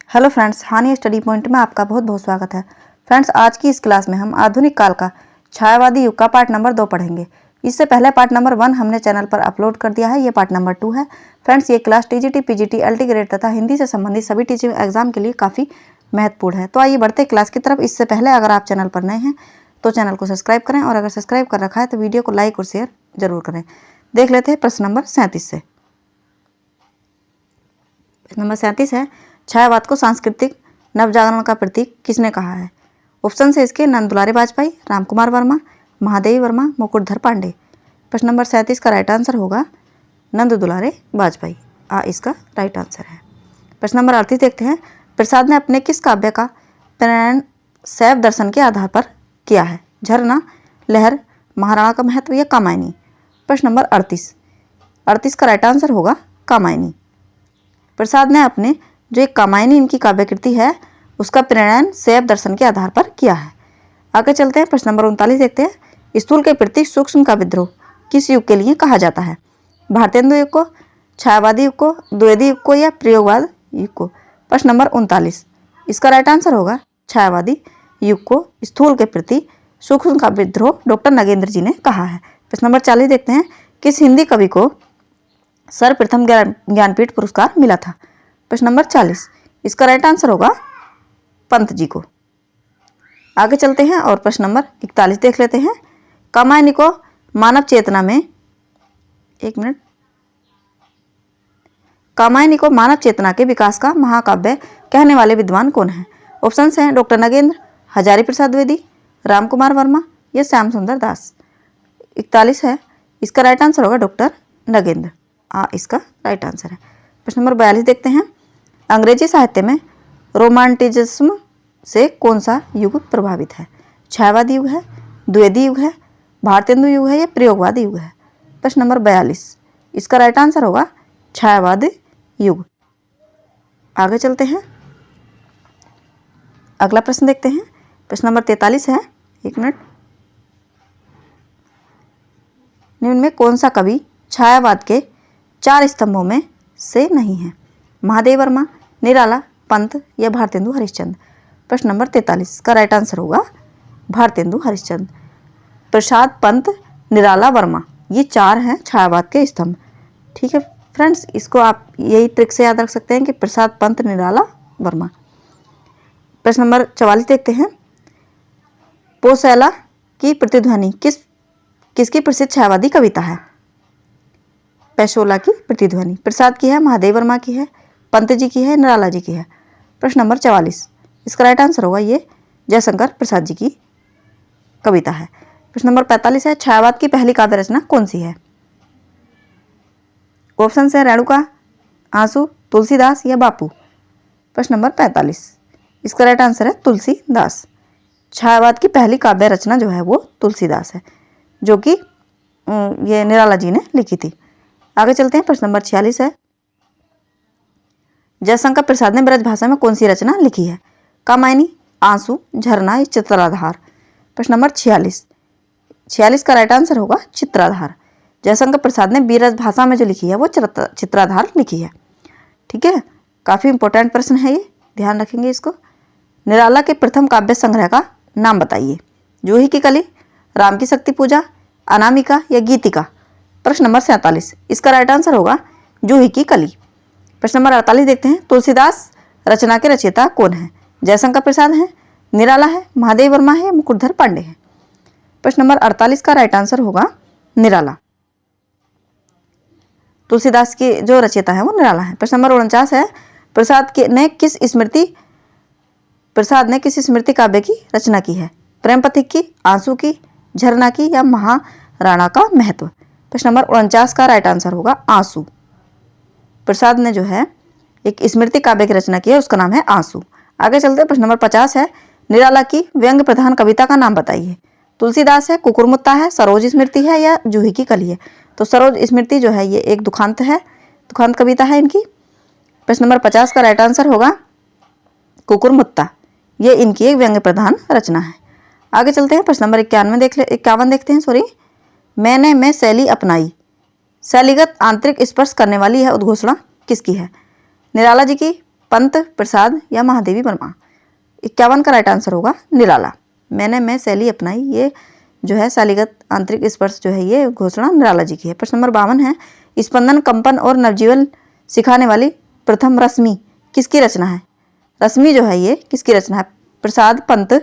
Hello friends, हानि study point में आपका बहुत बहुत स्वागत है। फ्रेंड्स, आज की इस क्लास में हम आधुनिक काल का छायावादी युग का पार्ट नंबर 2 पढ़ेंगे। इससे पहले पार्ट नंबर 1 हमने चैनल पर अपलोड कर दिया है। ये पार्ट नंबर 2 है। फ्रेंड्स, ये class TGT, PGT, LT grade तथा हिंदी से संबंधित सभी टीचिंग एग्जाम के लिए काफ़ी महत्वपूर्ण है। तो आइए बढ़ते क्लास की तरफ। इससे पहले अगर आप चैनल पर नए हैं तो चैनल को सब्सक्राइब करें, और अगर सब्सक्राइब कर रखा है तो वीडियो को लाइक और शेयर जरूर करें। देख लेते हैं प्रश्न नंबर 37 से। प्रश्न नंबर 37 है, छायावाद को सांस्कृतिक नवजागरण का प्रतीक किसने कहा है? ऑप्शन है इसके नंद दुलारे वाजपेयी, रामकुमार वर्मा, महादेवी वर्मा, मुकुटधर पांडे। प्रश्न नंबर 37 का राइट आंसर होगा नंद दुलारे वाजपेयी। इसका राइट आंसर है। प्रश्न नंबर 38 देखते हैं, प्रसाद ने अपने किस काव्य का प्रणयन शैव दर्शन के आधार पर किया है? झरना, लहर, महाराणा का महत्व या कामायनी। प्रश्न नंबर 38 का राइट आंसर होगा कामायनी। प्रसाद ने अपने जो एक कामायनी इनकी काव्य कृति है उसका प्रणयन शैव दर्शन के आधार पर किया है। आगे चलते हैं। प्रश्न नंबर 39 देखते हैं, स्थूल के प्रति सूक्ष्म का विद्रोह किस युग के लिए कहा जाता है? भारतेंदु युग को, छायावादी युग को, द्विवेदी युग को या प्रयोगवाद युग को। प्रश्न नंबर 39 इसका राइट आंसर होगा छायावादी युग को स्थूल के प्रति सूक्ष्म का विद्रोह डॉक्टर नगेंद्र जी ने कहा है। प्रश्न नंबर 40 देखते हैं, किस हिंदी कवि को सर्वप्रथम ज्ञानपीठ पुरस्कार मिला था? प्रश्न नंबर 40 इसका राइट आंसर होगा पंत जी को। आगे चलते हैं और प्रश्न नंबर 41 देख लेते हैं, कामायनी को मानव चेतना में कामायनी को मानव चेतना के विकास का महाकाव्य कहने वाले विद्वान कौन है? ऑप्शन हैं डॉक्टर नगेंद्र, हजारी प्रसाद द्विवेदी, रामकुमार वर्मा या श्याम सुंदर दास। 41 है, इसका राइट आंसर होगा डॉक्टर नगेंद्र। इसका राइट आंसर है। प्रश्न नंबर 42 देखते हैं, अंग्रेजी साहित्य में रोमांटिज्म से कौन सा युग प्रभावित है? छायावादी युग है, द्विवेदी युग है, भारतेंदु युग है या प्रयोगवादी युग है? प्रश्न नंबर 42 इसका राइट आंसर होगा छायावादी युग। आगे चलते हैं, अगला प्रश्न देखते हैं। प्रश्न नंबर 43 है, निम्न में कौन सा कवि छायावाद के 4 स्तंभों में से नहीं है? महादेवी वर्मा, निराला, पंत या भारतेंदु हरिश्चंद्र। प्रश्न नंबर 43 का राइट आंसर होगा भारतेंदु हरिश्चंद्र। प्रसाद, पंत, निराला, वर्मा, ये 4 हैं छायावाद के स्तंभ। ठीक है फ्रेंड्स, इसको आप यही ट्रिक से याद रख सकते हैं कि प्रसाद, पंत, निराला, वर्मा। प्रश्न नंबर 44 देखते हैं, पोसैला की प्रतिध्वनि किसकी प्रसिद्ध छायावादी कविता है? पैशोला की प्रतिध्वनि प्रसाद की है, महादेव वर्मा की है, पंत जी की है, निराला जी की है। प्रश्न नंबर 44 इसका राइट आंसर होगा ये जयशंकर प्रसाद जी की कविता है। प्रश्न नंबर 45 है, छायावाद की पहली काव्य रचना कौन सी है? ऑप्शन है रेणुका, आंसू, तुलसीदास या बापू। प्रश्न नंबर 45 इसका राइट आंसर है तुलसीदास। छायावाद की पहली काव्य रचना जो है वो तुलसीदास है, जो कि ये निराला जी ने लिखी थी। आगे चलते हैं। प्रश्न नंबर 46 है, जयशंकर प्रसाद ने ब्रज भाषा में कौन सी रचना लिखी है? कामायनी, आंसू, झरना या चित्राधार। प्रश्न नंबर 46 का राइट आंसर होगा चित्राधार। जयशंकर प्रसाद ने ब्रज भाषा में जो लिखी है वो चित्राधार लिखी है। ठीक है, काफ़ी इंपॉर्टेंट प्रश्न है ये, ध्यान रखेंगे इसको। निराला के प्रथम काव्य संग्रह का नाम बताइए? जूही की कली, राम की शक्ति पूजा, अनामिका या गीतिका। प्रश्न नंबर 47 इसका राइट आंसर होगा जूही की कली। प्रश्न नंबर 48 देखते हैं, तुलसीदास रचना के रचयिता कौन है? जयशंकर प्रसाद है, निराला है, महादेव वर्मा है, मुकुटधर पांडे है। प्रश्न नंबर 48 का राइट आंसर होगा निराला। तुलसीदास के जो रचयिता है वो निराला है। प्रश्न नंबर 49 है, प्रसाद ने किस स्मृति काव्य की रचना की है? प्रेम पथिक की, आंसू की, झरना की या महाराणा का महत्व। प्रश्न नंबर 49 का राइट आंसर होगा आंसू। प्रसाद ने जो है एक स्मृति काव्य की रचना की है, उसका नाम है आंसू। आगे चलते हैं। प्रश्न नंबर 50 है, निराला की व्यंग्य प्रधान कविता का नाम बताइए? तुलसीदास है, कुकुरमुत्ता है, सरोज स्मृति है या जूही की कली है? तो सरोज स्मृति जो है ये एक दुखांत है, दुखांत कविता है इनकी। प्रश्न नंबर 50 का राइट आंसर होगा कुकुरमुत्ता, ये इनकी एक व्यंग्य प्रधान रचना है। आगे चलते हैं। प्रश्न नंबर 51 देखते हैं। मैंने मैं शैली अपनाई, शैलीगत आंतरिक स्पर्श करने वाली यह उद्घोषणा किसकी है? निराला जी की, पंत, प्रसाद या महादेवी वर्मा। 51 का राइट आंसर होगा निराला। मैंने मैं शैली अपनाई, ये जो है शालीगत आंतरिक स्पर्श जो है ये घोषणा निराला जी की है। प्रश्न नंबर 52 है, स्पंदन, कंपन और नवजीवन सिखाने वाली प्रथम रश्मि किसकी रचना है? रश्मि जो है ये किसकी रचना है? प्रसाद, पंत,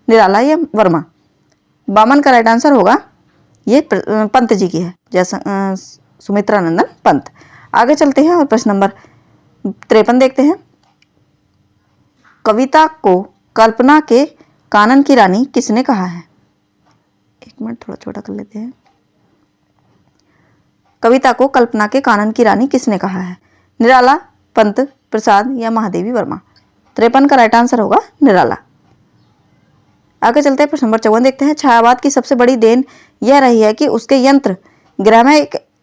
निराला या वर्मा। 52 का राइट आंसर होगा ये पंत जी की है, जैसा सुमित्रा नंदन पंत। आगे चलते हैं और प्रश्न नंबर 53 देखते हैं। कविता को कल्पना के कानन की रानी किसने कहा है? एक मिनट थोड़ा छोटा कर लेते हैं। कविता को कल्पना के कानन की रानी किसने कहा है? निराला, पंत, प्रसाद या महादेवी वर्मा। 53 का राइट आंसर होगा निराला। आगे चलते हैं, प्रश्न नंबर 54 देखते हैं। छायावाद की सबसे बड़ी देन यह रही है कि उसके यंत्र गृह में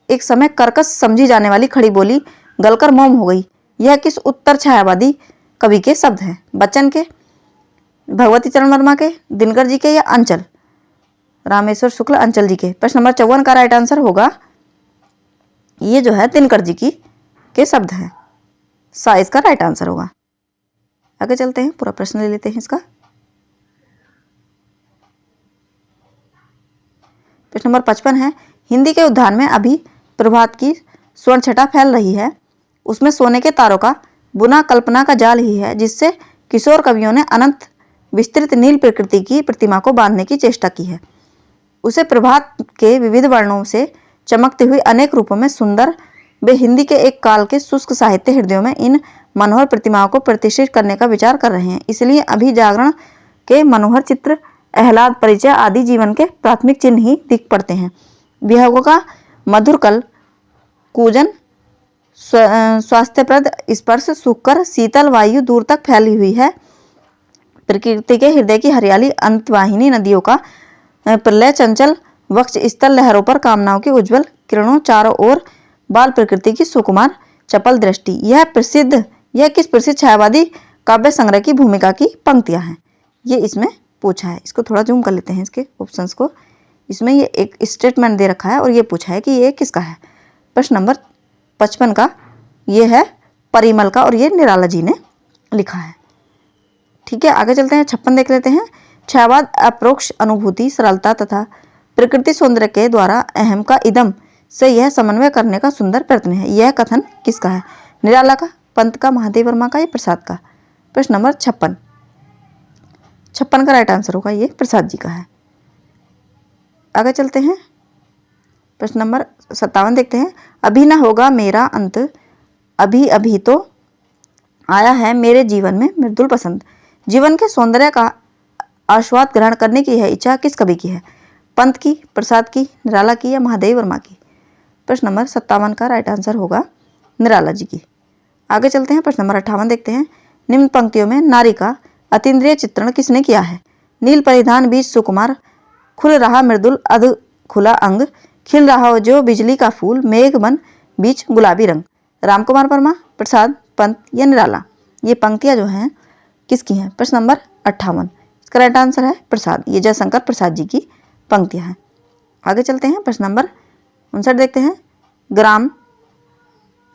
एक समय कर्कश समझी जाने वाली खड़ी बोली गलकर मौन हो गई। यह किस उत्तर छायावादी कवि के शब्द हैं? बच्चन के, भगवती चरण वर्मा के, दिनकर जी के या अंचल? रामेश्वर शुक्ल अंचल जी के। प्रश्न नंबर 54 का राइट आंसर होगा ये जो है दिनकर जी की के शब्द हैं। सा इसका राइट आंसर होगा। आगे चलते हैं, पूरा प्रश्न ले लेते हैं इसका। प्रश्न नंबर 55 है, हिंदी के उद्यान में अभी प्रभात की स्वर्ण छटा फैल रही है, उसमें सोने के तारों का बुना कल्पना का जाल ही है जिससे किशोर कवियों ने अनंत विस्तृत नील प्रकृति की प्रतिमा को बांधने की चेष्टा की है। उसे प्रभात के विविध वर्णों से चमकती हुई अनेक रूपों में सुंदर वे हिंदी के एक काल के शुष्क साहित्य हृदयों में इन मनोहर प्रतिमाओं को प्रतिष्ठित करने का विचार कर रहे हैं। इसलिए अभी जागरण के मनोहर चित्र, आह्लाद, परिचय आदि जीवन के प्राथमिक चिन्ह ही दिख पड़ते हैं। विहंगों का मधुर कल कूजन, स्वास्थ्यप्रद स्पर्श, सुकर शीतल वायु दूर तक फैली हुई है। प्रकृति के हृदय की हरियाली, अंतवाहिनी नदियों का प्रलय, चंचल वक्ष स्थल लहरों पर कामनाओं की उज्जवल किरणों, चारों ओर बाल प्रकृति की सुकुमार चपल दृष्टि। यह किस प्रसिद्ध छायावादी काव्य संग्रह की भूमिका की पंक्तियां हैं? ये इसमें पूछा है। इसको थोड़ा जूम कर लेते हैं इसके ऑप्शंस को। इसमें ये एक स्टेटमेंट दे रखा है और ये पूछा है कि ये किसका है। प्रश्न नंबर 55 का ये है परिमल का और ये निराला जी ने लिखा है। ठीक है, आगे चलते हैं, 56 देख लेते हैं। छायावाद अप्रोक्ष अनुभूति, सरलता तथा प्रकृति सौंदर्य के द्वारा अहम का इदम से यह समन्वय करने का सुंदर प्रयत्न है। यह कथन किसका है? निराला का, पंत का, महादेव वर्मा का या प्रसाद का? प्रश्न नंबर 56 का राइट आंसर होगा ये प्रसाद जी का है। आगे चलते हैं, प्रश्न नंबर 57 देखते हैं। अभी न होगा मेरा अंत, अभी अभी तो आया है मेरे जीवन में मृदुल पसंद। जीवन के सौंदर्य का आस्वाद ग्रहण करने की यह इच्छा किस कवि की है? पंत की, प्रसाद की, निराला की या महादेव वर्मा की? प्रश्न नंबर 57 का राइट आंसर होगा निराला जी की। आगे चलते हैं, प्रश्न नंबर 58 देखते हैं। निम्न पंक्तियों में नारी का अतीन्द्रिय चित्रण किसने किया है? नील परिधान, बीच सुकुमार, खुल रहा मृदुल अध खुला अंग, खिल रहा हो जो बिजली का फूल, मेघ बन बीच गुलाबी रंग। रामकुमार वर्मा, प्रसाद, पंत या निराला? ये पंक्तियां जो हैं किसकी हैं? प्रश्न नंबर 58, इसका राइट आंसर है प्रसाद। ये जयशंकर प्रसाद जी की पंक्तियां हैं। आगे चलते हैं, प्रश्न नंबर 59 देखते हैं। ग्राम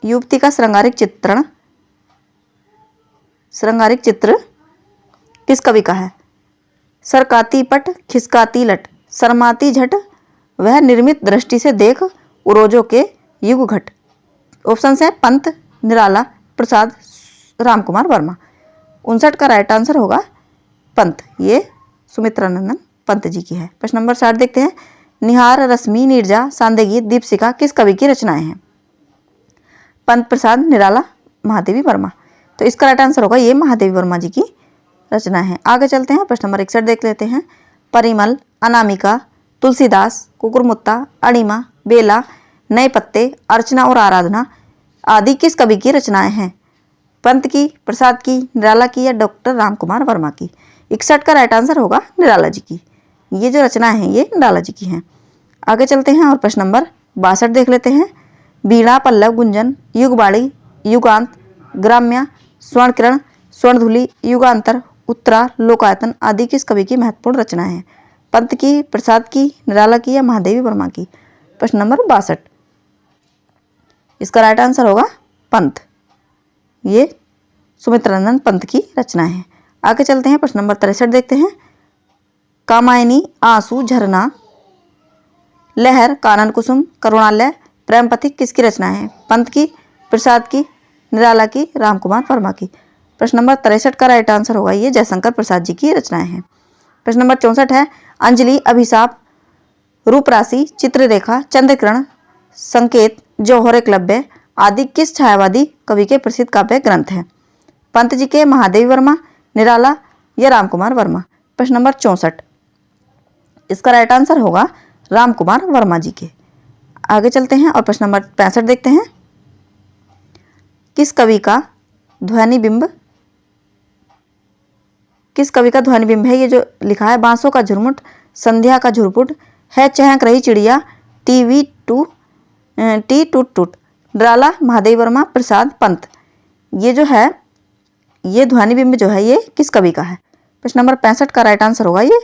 युवती का श्रृंगारिक चित्र किस कवि का है? सरकाती पट, खिसकाती लट, शर्माती झट, वह निर्मित दृष्टि से देख उरोजों के युग घट। ऑप्शन है पंत, निराला, प्रसाद, रामकुमार वर्मा। 59 का राइट आंसर होगा पंत। ये सुमित्रा नंदन पंत जी की है। प्रश्न नंबर 60 देखते हैं। निहार, रश्मि, नीरजा, सांदेगीत, दीपशिखा किस कवि की रचनाएं हैं? पंत, प्रसाद, निराला, महादेवी वर्मा। तो इसका राइट आंसर होगा ये महादेवी वर्मा जी की रचना है। आगे चलते हैं, प्रश्न नंबर 61 देख लेते हैं। परिमल, अनामिका, तुलसीदास, कुकुरमुत्ता, अणिमा, बेला, नए पत्ते, अर्चना और आराधना आदि किस कवि की रचनाएं हैं? पंत की, प्रसाद की, निराला की या डॉक्टर रामकुमार वर्मा की? 61 का राइट आंसर होगा निराला जी की। ये जो रचनाएं हैं ये निराला जी की हैं। आगे चलते हैं और प्रश्न नंबर 62 देख लेते हैं। बीड़ा, पल्लव, गुंजन, युगबाड़ी, युगांत, ग्राम्या, स्वर्ण किरण, स्वर्णधुली, युगांतर, उत्तरा, लोकायतन आदि किस कवि की महत्वपूर्ण रचनाएं हैं? पंत की, प्रसाद की, निराला की या महादेवी वर्मा की? प्रश्न नंबर 62, इसका राइट आंसर होगा पंत। ये सुमित्रानंद पंत की रचनाएं हैं। आगे चलते हैं, प्रश्न नंबर 63 देखते हैं। कामायनी, आंसू, झरना, लहर, कानन कुसुम, करुणालय, प्रेम पथिक किसकी रचनाएं हैं? पंत की, प्रसाद की, निराला की, रामकुमार वर्मा की। प्रश्न नंबर 63 का राइट आंसर होगा ये जयशंकर प्रसाद जी की रचनाएं हैं। प्रश्न नंबर 64 है, अंजलि, अभिशाप, रूपराशि, चित्ररेखा, चंद्रकिरण, संकेत, जौहर एकलव्य आदि किस छायावादी कवि के प्रसिद्ध काव्य ग्रंथ हैं? पंत जी के, महादेवी वर्मा, निराला या रामकुमार वर्मा। प्रश्न नंबर 64, इसका राइट आंसर होगा रामकुमार वर्मा जी के। आगे चलते हैं और प्रश्न नंबर 65 देखते हैं। किस कवि का ध्वनि बिंब है? ये जो लिखा है, बांसों का झुरमुट, संध्या का झुरपुट, है चहक रही चिड़िया, टी टूट टूट। निराला, महादेवी वर्मा, प्रसाद, पंत। ये जो है, ये ध्वनि बिंब जो है ये किस कवि का है? प्रश्न नंबर 65 का राइट आंसर होगा ये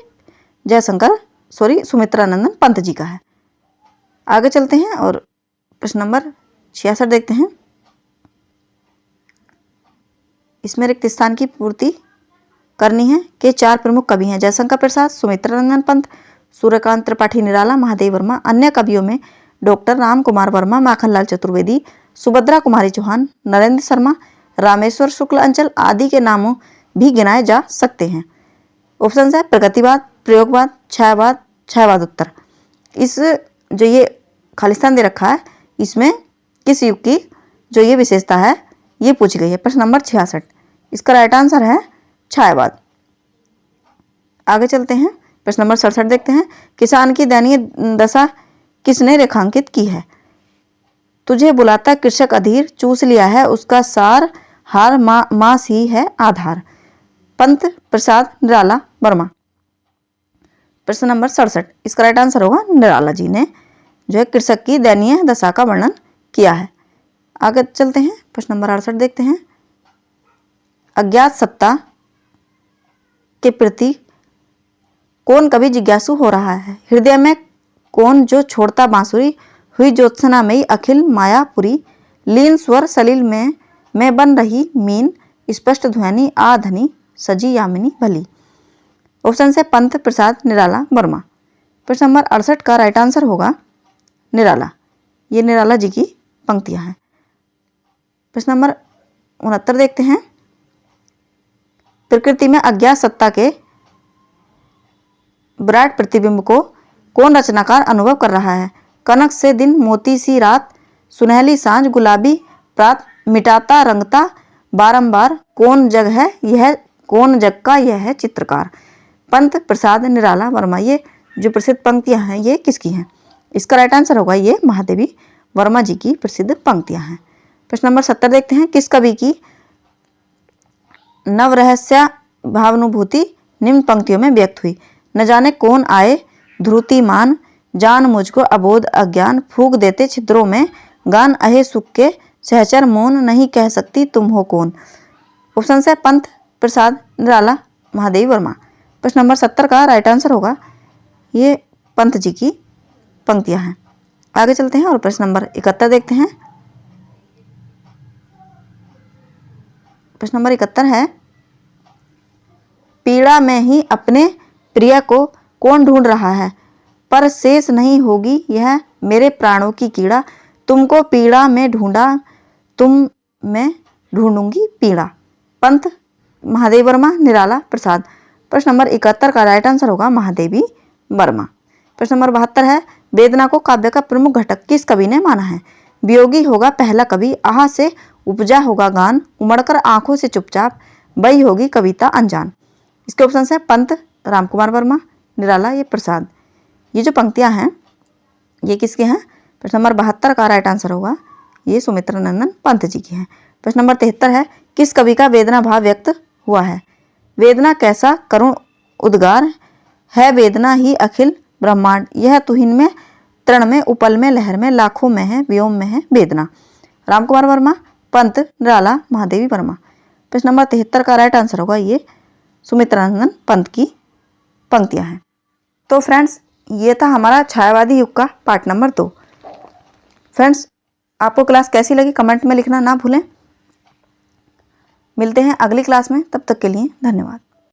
सुमित्रानंदन पंत जी का है। आगे चलते हैं और प्रश्न नंबर 66 देखते हैं। इसमें रिक्त स्थान की पूर्ति करनी है कि 4 प्रमुख कवि हैं? जयशंकर प्रसाद, सुमित्रानंदन पंत, सूर्यकांत त्रिपाठी निराला, महादेवी वर्मा। अन्य कवियों में डॉक्टर रामकुमार वर्मा, माखनलाल चतुर्वेदी, सुभद्रा कुमारी चौहान, नरेंद्र शर्मा, रामेश्वर शुक्ल अंचल आदि के नामों भी गिनाए जा सकते हैं। ऑप्शन है प्रगतिवाद, प्रयोगवाद, छायावाद, छायावाद उत्तर। इस जो ये खालिस्तान दे रखा है, इसमें किस युग की जो ये विशेषता है ये पूछी गई है। प्रश्न नंबर 66, इसका राइट आंसर है छायावाद। आगे चलते हैं, प्रश्न नंबर 67 देखते हैं। किसान की दयनीय दशा किसने रेखांकित की है? तुझे बुलाता कृषक अधीर, चूस लिया है उसका सार, हार मास ही है आधार। पंत, प्रसाद, निराला, वर्मा। प्रश्न नंबर 67, इसका राइट आंसर होगा निराला जी ने जो है कृषक की दयनीय दशा का वर्णन किया है। आगे चलते हैं, प्रश्न नंबर 68 देखते हैं। अज्ञात सत्ता के प्रति कौन कवि जिज्ञासु हो रहा है? हृदय में कौन जो छोड़ता बांसुरी, हुई ज्योत्सना में अखिल मायापुरी, लीन स्वर सलील में बन रही मीन, स्पष्ट ध्वनि आधनी, सजी यामिनी भली। ऑप्शन से पंत, प्रसाद, निराला, वर्मा। प्रश्न नंबर 68 का राइट आंसर होगा निराला। ये निराला जी की पंक्तियां हैं। प्रश्न नंबर 69 देखते हैं। प्रकृति में अज्ञात सत्ता के विराट प्रतिबिंब को कौन रचनाकार अनुभव कर रहा है? कनक से दिन, मोती सी रात, सुनहली सांझ, गुलाबी प्रात, मिटाता रंगता बारंबार, कौन जग है यह, कौन जग का यह है चित्रकार। पंत, प्रसाद, निराला, वर्मा। ये जो प्रसिद्ध पंक्तियां हैं ये किसकी हैं? इसका राइट आंसर होगा ये महादेवी वर्मा जी की प्रसिद्ध पंक्तियां हैं। प्रश्न नंबर 70 देखते हैं। किस कवि की नवरहस्या भावानुभूति निम्न पंक्तियों में व्यक्त हुई? न जाने कौन आए ध्रुतिमान, जान मुझको अबोध अज्ञान, फूंक देते छिद्रों में गान, अहे सुख के सहचर मौन, नहीं कह सकती तुम हो कौन। ऑप्शन है पंत, प्रसाद, निराला, महादेवी वर्मा। प्रश्न नंबर 70 का राइट आंसर होगा ये पंत जी की पंक्तियां हैं। आगे चलते हैं और प्रश्न नंबर 71 देखते हैं। प्रश्न नंबर 71 है, पीड़ा में ही अपने प्रिय को कौन ढूंढ रहा है? पर शेष नहीं होगी यह मेरे प्राणों की कीड़ा, तुमको पीड़ा में ढूंढा, तुम मैं ढूंढूंगी पीड़ा। पंत, महादेवी वर्मा, निराला, प्रसाद। प्रश्न नंबर 71 का राइट आंसर होगा महादेवी वर्मा। प्रश्न नंबर 72 है, वेदना को काव्य का प्रमुख घटक किस कवि ने माना है? वियोगी होगा पहला कवि, आह से उपजा होगा गान, उमड़कर आंखों से चुपचाप बही होगी कविता अनजान। इसके ऑप्शन है पंत, रामकुमार वर्मा, निराला, ये प्रसाद। ये जो पंक्तियां हैं ये किसके हैं? प्रश्न नंबर 72 का राइट आंसर होगा ये सुमित्रानंदन पंत जी की हैं। प्रश्न नंबर 73 है, किस कवि का वेदना भाव व्यक्त हुआ है? वेदना कैसा करुण उद्गार है, वेदना ही अखिल ब्रह्मांड, यह तुहिन में तृण में उपल में लहर में, लाखों में है व्योम में है वेदना। रामकुमार वर्मा, पंत, निराला, महादेवी वर्मा। प्रश्न नंबर 73 का राइट आंसर होगा ये सुमित्रानंदन पंत की पंक्तियां हैं। तो फ्रेंड्स ये था हमारा छायावादी युग का पार्ट नंबर 2। फ्रेंड्स आपको क्लास कैसी लगी कमेंट में लिखना ना भूलें। मिलते हैं अगली क्लास में, तब तक के लिए धन्यवाद।